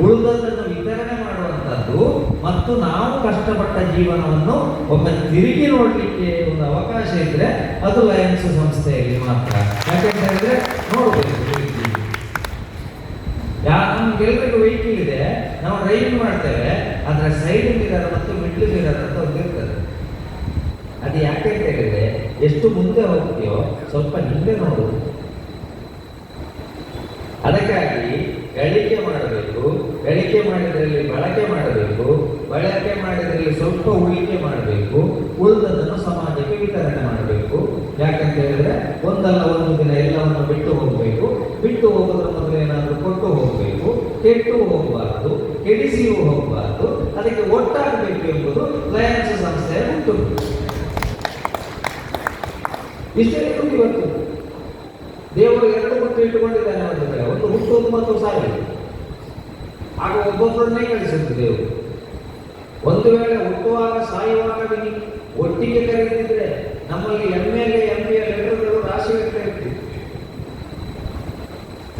ಉಳಿದದನ್ನು ವಿತರಣೆ ಮಾಡುವಂಥದ್ದು ಮತ್ತು ನಾವು ಕಷ್ಟಪಟ್ಟ ಜೀವನವನ್ನು ಒಮ್ಮೆ ತಿರುಗಿ ನೋಡಲಿಕ್ಕೆ ಒಂದು ಅವಕಾಶ ಇದ್ರೆ ಅದು ಲಯನ್ಸ್ ಸಂಸ್ಥೆಯಲ್ಲಿ ಮಾತ್ರ. ಯಾಕೆಂತ ಹೇಳಿದ್ರೆ ನೋಡಬೇಕು, ನಮ್ಗೆಲ್ಲರಿಗೂ ವೆಹಿಕಲ್ ಇದೆ, ನಾವು ಡ್ರೈವಿಂಗ್ ಮಾಡ್ತೇವೆ, ಆದರೆ ಸೈಡ್ ಮಿರರ್ ಮತ್ತು ಮಿಡ್ಲ್ ಮಿರರ್ ಅಂತ ಒಂದು ಇರ್ತದೆ. ಅದು ಯಾಕೆ ಅಂತ ಹೇಳಿದ್ರೆ ಎಷ್ಟು ಮುಂದೆ ಹೋಗ್ತೀಯೋ ಸ್ವಲ್ಪ ಹಿಂದೆ ನೋಡು. ಅದಕ್ಕಾಗಿ ಗಳಿಕೆ ಮಾಡಬೇಕು, ಗಳಿಕೆ ಮಾಡಿದ್ರಲ್ಲಿ ಬಳಕೆ ಮಾಡಬೇಕು, ಬಳಕೆ ಮಾಡಿದ್ರಲ್ಲಿ ಸ್ವಲ್ಪ ಉಳಿಕೆ ಮಾಡಬೇಕು, ಉಳಿದದನ್ನು ಸಮಾಜಕ್ಕೆ ವಿತರಣೆ ಮಾಡಬೇಕು. ಯಾಕಂತ ಹೇಳಿದ್ರೆ ಒಂದಲ್ಲ ಒಂದು ದಿನ ಎಲ್ಲವನ್ನು ಬಿಟ್ಟು ಹೋಗಬೇಕು. ಬಿಟ್ಟು ಹೋಗೋದ್ರ ಮೊದಲು ಏನಾದರೂ ಕೊಟ್ಟು ಹೋಗಬೇಕು. ಕೆಟ್ಟು ಹೋಗಬಾರ್ದು, ಕೆಡಿಸಿಯೂ ಹೋಗಬಾರ್ದು. ಅದಕ್ಕೆ ಒಟ್ಟಾಗಬೇಕು ಎಂಬುದು ಲಯನ್ಸ್ ಸಂಸ್ಥೆಯ ಹುಟ್ಟು. ಇಷ್ಟೇ ಇವತ್ತು ದೇವರು ಎರಡು ಹುಟ್ಟು ಇಟ್ಟುಕೊಂಡಿದ್ದಾನೆ. ಒಂದು ಹುಟ್ಟುವುದು ಮತ್ತು ಸಾವಿರ. ಆಗ ಒಬ್ಬೊಬ್ಬರನ್ನೇ ಕಳಿಸುತ್ತೆ ದೇವರು. ಒಂದು ವೇಳೆ ಹುಟ್ಟುವಾಗ ಸಾಯುವಾಗ ಒಟ್ಟಿಗೆ ಕರೆದಿದ್ರೆ ನಮ್ಮಲ್ಲಿ MLA MPL ಎಲ್ಲರೂ ರಾಶಿ ಇರ್ತೀವಿ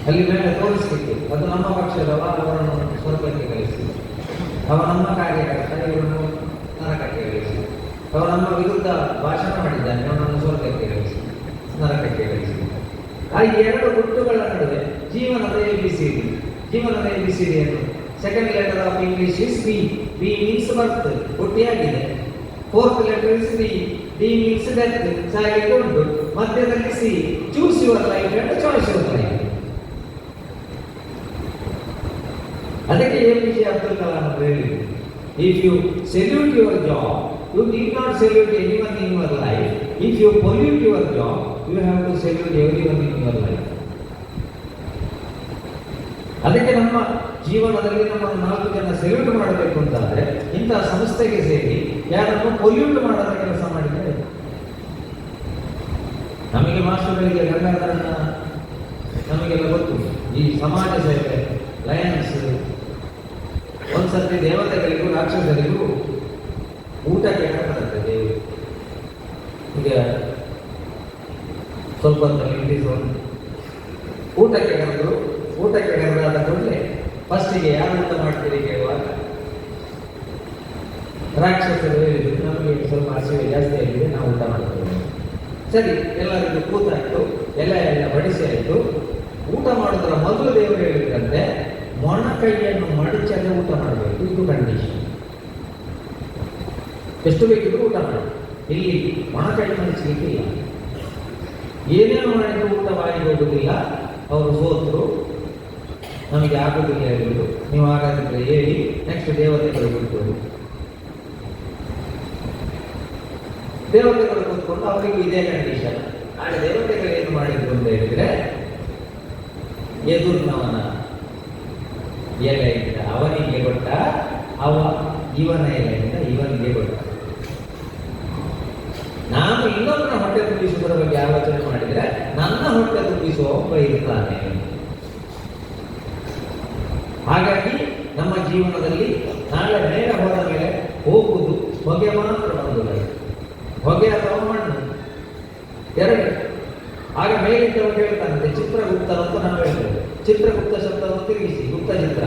ಅಲ್ಲಿ ಮೇಲೆ ತೋರಿಸ್ಲಿಕ್ಕೆ. ಅದು ನಮ್ಮ ಪಕ್ಷದವ, ಅವರನ್ನು ಸ್ವರ್ಗಕ್ಕೆ ಕಳಿಸಿ. ಅವ ನಮ್ಮ ಕಾರ್ಯಕರ್ತ, ಇವರನ್ನು ನರಕಕ್ಕೆ ಕಳಿಸಿ. ಅವ ನಮ್ಮ ವಿರುದ್ಧ ಭಾಷಣ ಮಾಡಿದ್ದಾನೆ, ಅವನನ್ನು ಸ್ವರ್ಗಕ್ಕೆ ಕಳಿಸಿ, ನರಕಕ್ಕೆ ಕಳಿಸಿ. ಆ ಎರಡು ಹುಟ್ಟುಗಳ ನಡುವೆ ಜೀವನದ ABCD. ಜೀವನದ ABCD ಏನು? Second letter of English is B. B means birth, ಹುಟ್ಟಿಯಾಗಿದೆ. Fourth letter is D. D means death, ಸಾಯಲಿಕ್ಕೆ ಉಂಟು. ಮಧ್ಯದಲ್ಲಿ C, choose your life and choice your life. ಅದಕ್ಕೆ APJ ಅಬ್ದುಲ್ ಕಲಾಂ ಅವರು ಹೇಳಿದ್ರು, if you salute your job, you need not salute anyone in your life. If you pollute your job, you have to salute everyone in your life. ಅದಕ್ಕೆ ನಮ್ಮ ಜೀವನದಲ್ಲಿ ನಮ್ಮನ್ನು 4 ಜನ salute ಮಾಡಬೇಕು ಅಂತಾದ್ರೆ ಇಂತಹ ಸಂಸ್ಥೆಗೆ ಸೇರಿ ಯಾರನ್ನು ಪೊಲ್ಯೂಟ್ ಮಾಡದ ಕೆಲಸ ಮಾಡಿದರೆ. ನಮಗೆ ಮಾಸ್ಟರ್ಗಳಿಗೆ ಗಂಗಾಧರನ ನಮಗೆಲ್ಲ ಗೊತ್ತು. ಈ ಸಮಾಜ ಸೇವೆ, ಲಯನ್ಸ್, ಒಂದ್ಸರ್ತಿ ದೇವತೆಗಳಿಗೂ ರಾಕ್ಷಸರಿಗೂ ಊಟಕ್ಕೆ ಬರುತ್ತೆ ದೇವರು. ಈಗ ಸ್ವಲ್ಪ ಊಟಕ್ಕೆ ಕರೆದ್ರು. ಊಟಕ್ಕೆ ಕರೆದಾದ ಕೂಡಲೇ ಫಸ್ಟಿಗೆ ಯಾರು ಊಟ ಮಾಡ್ತೀರಿ ಕೇಳುವಾಗ ರಾಕ್ಷಸರು ಹೇಳಿದ್ರು, ನಮಗೆ ಸ್ವಲ್ಪ ಹಸಿವೆ ಜಾಸ್ತಿ ಆಗಿದೆ, ನಾವು ಊಟ ಮಾಡ್ತೇವೆ. ಸರಿ, ಎಲ್ಲರಿಗೂ ಕೂತಾಯ್ತು, ಎಲ್ಲ ಬಡಿಸಿ ಆಯಿತು. ಊಟ ಮಾಡೋದ್ರ ಮೊದಲು ದೇವರು ಹೇಳಿದ್ರಂತೆ ಮೊಣ ಕೈಯನ್ನು ಮಡಿಚಲ್ಲೇ ಊಟ ಮಾಡಬೇಕು, ಇದು ಕಂಡೀಷನ್. ಎಷ್ಟು ಬೇಕಿದ್ರು ಊಟ ಮಾಡಿ. ಇಲ್ಲಿ ಮೊಣಕೈ ಮಡಿಸಲಿಕ್ಕೆ ಇಲ್ಲ. ಏನೇನು ಮಾಡಿದ್ರು ಊಟ ಬಾಯಿಗೆ ಹೋಗುದಿಲ್ಲ. ಅವರು ಸೋತರು, ನಮಗೆ ಆಗುದಿಲ್ಲ ಹೇಳಿದ್ರು. ನೀವು ಹಾಗಾದ್ರೆ ಹೇಳಿ, ನೆಕ್ಸ್ಟ್ ದೇವತೆಗಳು ಬಿಟ್ಟರು. ದೇವತೆಗಳು ಕೂತ್ಕೊಂಡು ಅವರಿಗೂ ಇದೇ ಕಂಡೀಷನ್. ಆಗ ದೇವತೆಗಳು ಏನು ಮಾಡಿದ್ರು ಅಂತ ಹೇಳಿದ್ರೆ, ಎದುರ್ನವನ ಎಲೆಯಿಂದ ಅವನಿಗೆ ಕೊಟ್ಟ, ಇವನ ಎಲೆಯಿಂದ ಇವನಿಗೆ ಕೊಟ್ಟ. ನಾನು ಇನ್ನೊಬ್ಬನ ಹೊಟ್ಟೆ ತುಂಬಿಸುವುದರ ಬಗ್ಗೆ ಆಲೋಚನೆ ಮಾಡಿದರೆ ನನ್ನ ಹೊಟ್ಟೆ ತುಂಬಿಸುವ ಒಬ್ಬ ಇರ್ತಾನೆ. ಹಾಗಾಗಿ ನಮ್ಮ ಜೀವನದಲ್ಲಿ ನಾಳೆ ಮೇಲೆ ಹೋದ ಮೇಲೆ ಹೋಗುವುದು ಹೊಗೆ ಮಾತ್ರ ಬಂದಿಲ್ಲ. ಹೊಗೆ ಅಥವಾ ಮಣ್ಣು ಎರಡು. ಆಗ ಮೇಲಿದ್ದವರು ಹೇಳ್ತಾನಂತೆ ಚಿತ್ರಗುಪ್ತ ಅಂತ ನಾವು ಹೇಳ್ತೇವೆ. ಚಿತ್ರಗುಪ್ತ ಶಬ್ದವನ್ನು ತಿರುಗಿಸಿ, ಗುಪ್ತ ಚಿತ್ರ